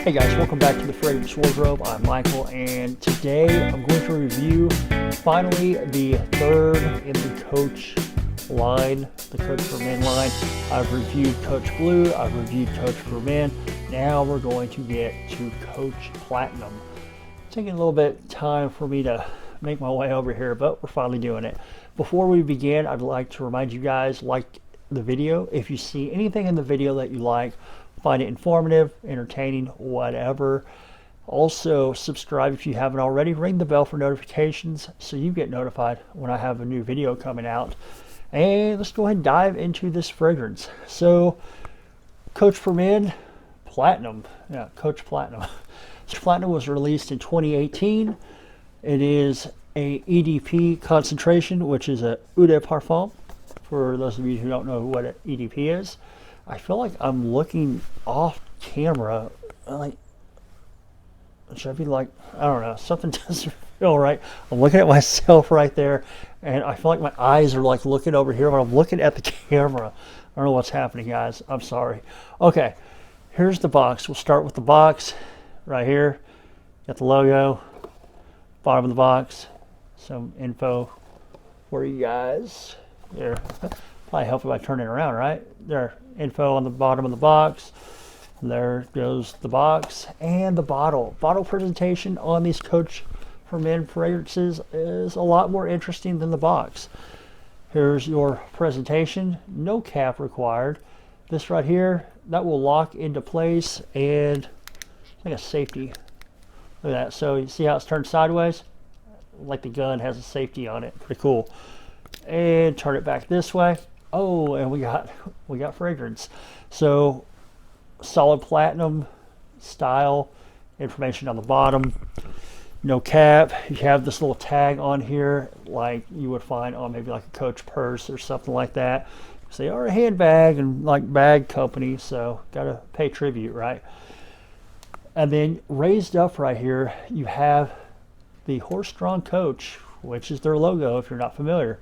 Hey guys, welcome back to the Fragrance Wardrobe. I'm Michael, and today I'm going to review finally the third in the Coach line, the Coach for Men line. I've reviewed Coach Blue, I've reviewed Coach for Men. Now we're going to get to Coach Platinum. It's taking a little bit of time for me to make my way over here, but we're finally doing it. Before we begin, I'd like to remind you guys, like the video. If you see anything in the video that you like, find it informative, entertaining, whatever. Also, subscribe if you haven't already. Ring the bell for notifications so you get notified when I have a new video coming out. And let's go ahead and dive into this fragrance. So, Coach for Men, Platinum. Yeah, Coach Platinum. Coach Platinum was released in 2018. It is a EDP concentration, which is a Eau de Parfum. For those of you who don't know what an EDP is, I feel like I'm looking off camera. Like, should I be like, I don't know, something doesn't feel right. I'm looking at myself right there, and I feel like my eyes are like looking over here, but I'm looking at the camera. I don't know what's happening, guys. I'm sorry. Okay, here's the box. We'll start with the box right here. Got the logo, bottom of the box, some info for you guys. There, probably help if I turn it around, right? There, info on the bottom of the box. There goes the box and the bottle. Bottle presentation on these Coach for Men fragrances is a lot more interesting than the box. Here's your presentation. No cap required. This right here, that will lock into place, and it's like a safety. Look at that. So you see how it's turned sideways? Like the gun has a safety on it. Pretty cool. And turn it back this way. Oh, and we got fragrance. So solid platinum style, information on the bottom, no cap. You have this little tag on here like you would find on maybe like a Coach purse or something like that. So they are a handbag and like bag company, so gotta pay tribute, right? And then raised up right here, you have the horse-drawn Coach, which is their logo if you're not familiar.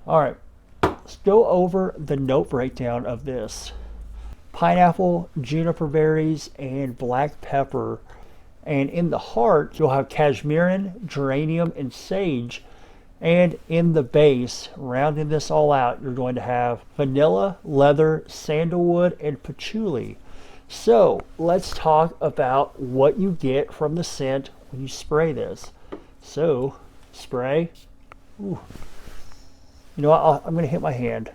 All right, let's go over the note breakdown of this. Pineapple, juniper berries, and black pepper. And in the heart, you'll have cashmeran, geranium, and sage. And in the base, rounding this all out, you're going to have vanilla, leather, sandalwood, and patchouli. So let's talk about what you get from the scent when you spray this. So, spray. Ooh. You know what, I'm going to hit my hand.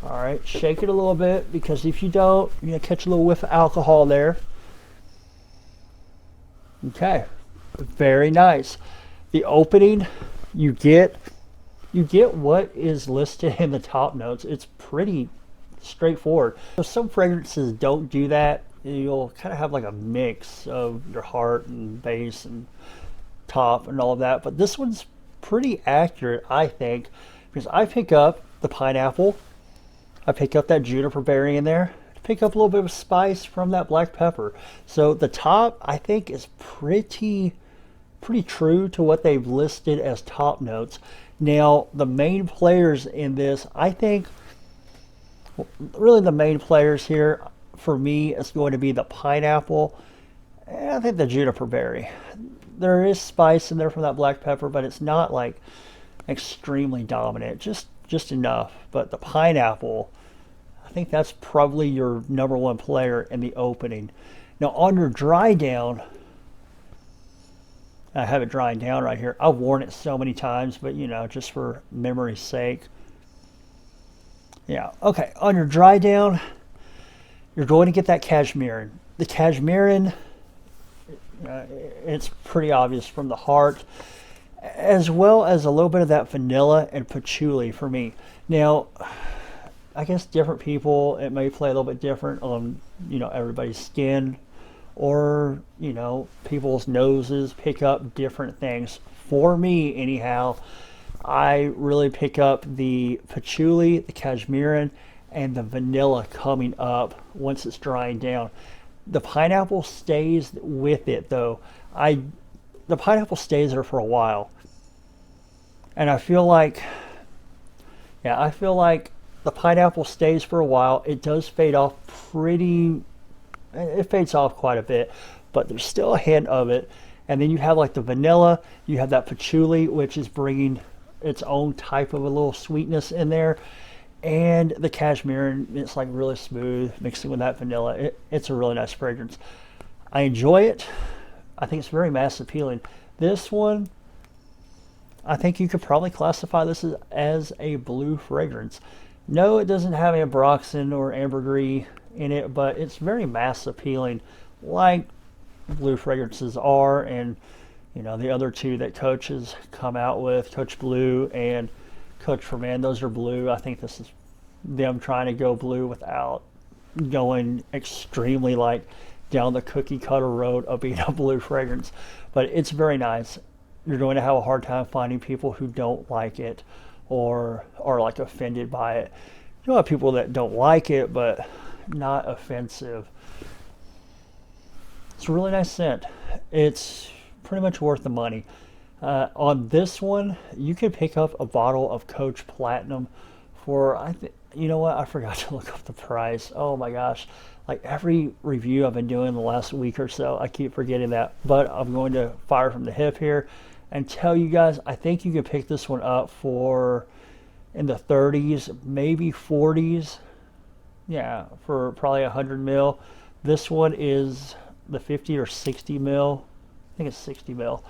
All right, shake it a little bit, because if you don't, you're going to catch a little whiff of alcohol there. Okay, very nice. The opening, you get what is listed in the top notes. It's pretty straightforward. So some fragrances don't do that. You'll kind of have like a mix of your heart and base and top and all of that, but this one's pretty accurate, I think, because I pick up the pineapple, I pick up that juniper berry in there, pick up a little bit of spice from that black pepper. So the top, I think, is pretty true to what they've listed as top notes. Now, the main players in this, I think, really the main players here for me is going to be the pineapple, and I think the juniper berry. There is spice in there from that black pepper, but it's not like extremely dominant, just enough. But the pineapple, I think that's probably your number one player in the opening. Now on your dry down, I have it drying down right here. I've worn it so many times, but you know, just for memory's sake. Yeah, okay, on your dry down, you're going to get that cashmeran. The cashmeran, it's pretty obvious from the heart, as well as a little bit of that vanilla and patchouli for me. Now, I guess different people, it may play a little bit different on, you know, everybody's skin, or, you know, people's noses pick up different things. For me, anyhow, I really pick up the patchouli, the cashmeran, and the vanilla coming up once it's drying down. The pineapple stays with it though. The pineapple stays there for a while. And I feel like the pineapple stays for a while. It does fade off pretty it fades off quite a bit, but there's still a hint of it. And then you have like the vanilla, you have that patchouli, which is bringing its own type of a little sweetness in there, and the cashmere, and it's like really smooth mixing with that vanilla. It's a really nice fragrance. I enjoy it. I think it's very mass appealing. This one, I think you could probably classify this as a blue fragrance. No, it doesn't have ambroxan or ambergris in it, but it's very mass appealing, like blue fragrances are. And you know, the other two that Coach has come out with, Coach Blue and Coach for Men, those are blue. I think this is them trying to go blue without going extremely like down the cookie cutter road of being a blue fragrance. But it's very nice. You're going to have a hard time finding people who don't like it or are like offended by it. You have people that don't like it, but not offensive. It's a really nice scent. It's pretty much worth the money. On this one, you could pick up a bottle of Coach Platinum for, you know what, I forgot to look up the price. Oh my gosh. Like every review I've been doing the last week or so, I keep forgetting that. But I'm going to fire from the hip here and tell you guys, I think you could pick this one up for in the 30s, maybe 40s. Yeah, for probably 100 mil. This one is the 50 or 60 mil. I think it's 60 mil.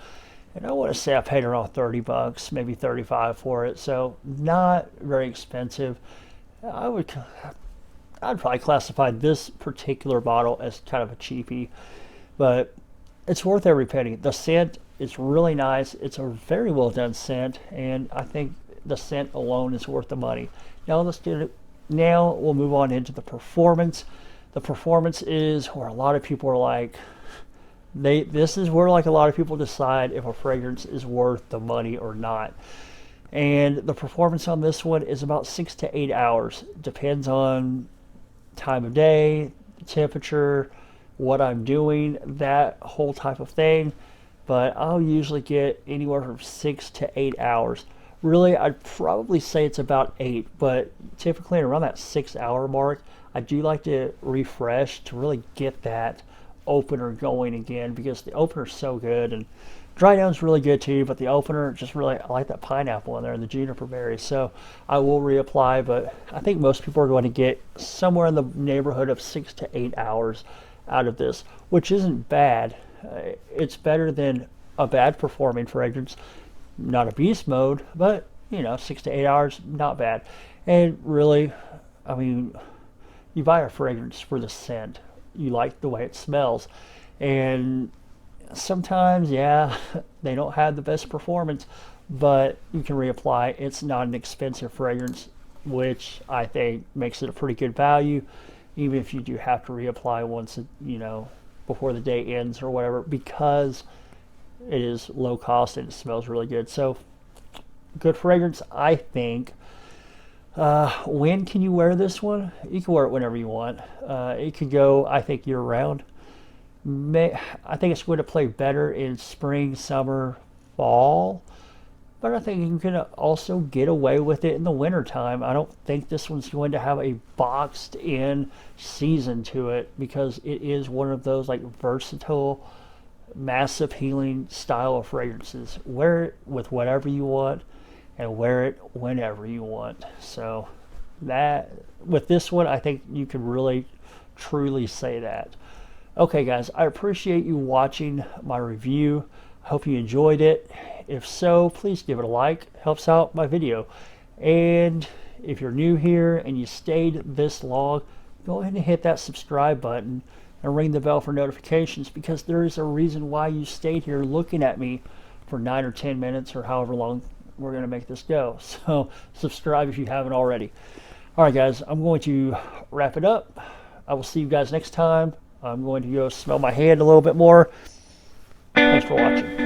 And I want to say I paid around 30 bucks, maybe 35 for it. So not very expensive. I'd probably classify this particular bottle as kind of a cheapie, but it's worth every penny. The scent is really nice. It's a very well done scent, and I think the scent alone is worth the money. Now let's do it. Now we'll move on into the performance. The performance is where a lot of people are like, this is where like a lot of people decide if a fragrance is worth the money or not. And the performance on this one is about 6 to 8 hours. Depends on time of day, temperature, what I'm doing, that whole type of thing. But I'll usually get anywhere from 6 to 8 hours. Really, I'd probably say it's about 8, but typically around that 6 hour mark, I do like to refresh to really get that opener going again, because the opener is so good. And Drydown's really good too, but the opener just really, I like that pineapple in there and the juniper berries. So I will reapply, but I think most people are going to get somewhere in the neighborhood of 6 to 8 hours out of this, which isn't bad. It's better than a bad performing fragrance. Not a beast mode, but you know, 6 to 8 hours, not bad. And really, I mean, you buy a fragrance for the scent. You like the way it smells. And sometimes, yeah, they don't have the best performance, but you can reapply. It's not an expensive fragrance, which I think makes it a pretty good value, even if you do have to reapply once, you know, before the day ends or whatever, because it is low cost and it smells really good. So good fragrance, I think. When can you wear this one? You can wear it whenever you want. It could go, I think, year round. I think it's going to play better in spring, summer, fall, but I think you can also get away with it in the winter time. I don't think this one's going to have a boxed in season to it, because it is one of those like versatile, mass appealing style of fragrances. Wear it with whatever you want and wear it whenever you want. So that, with this one, I think you can really truly say that. Okay guys, I appreciate you watching my review. I hope you enjoyed it. If so, please give it a like. Helps out my video. And if you're new here and you stayed this long, go ahead and hit that subscribe button and ring the bell for notifications, because there is a reason why you stayed here looking at me for 9 or 10 minutes or however long we're going to make this go. So subscribe if you haven't already. All right guys, I'm going to wrap it up. I will see you guys next time. I'm going to go smell my hand a little bit more. Thanks for watching.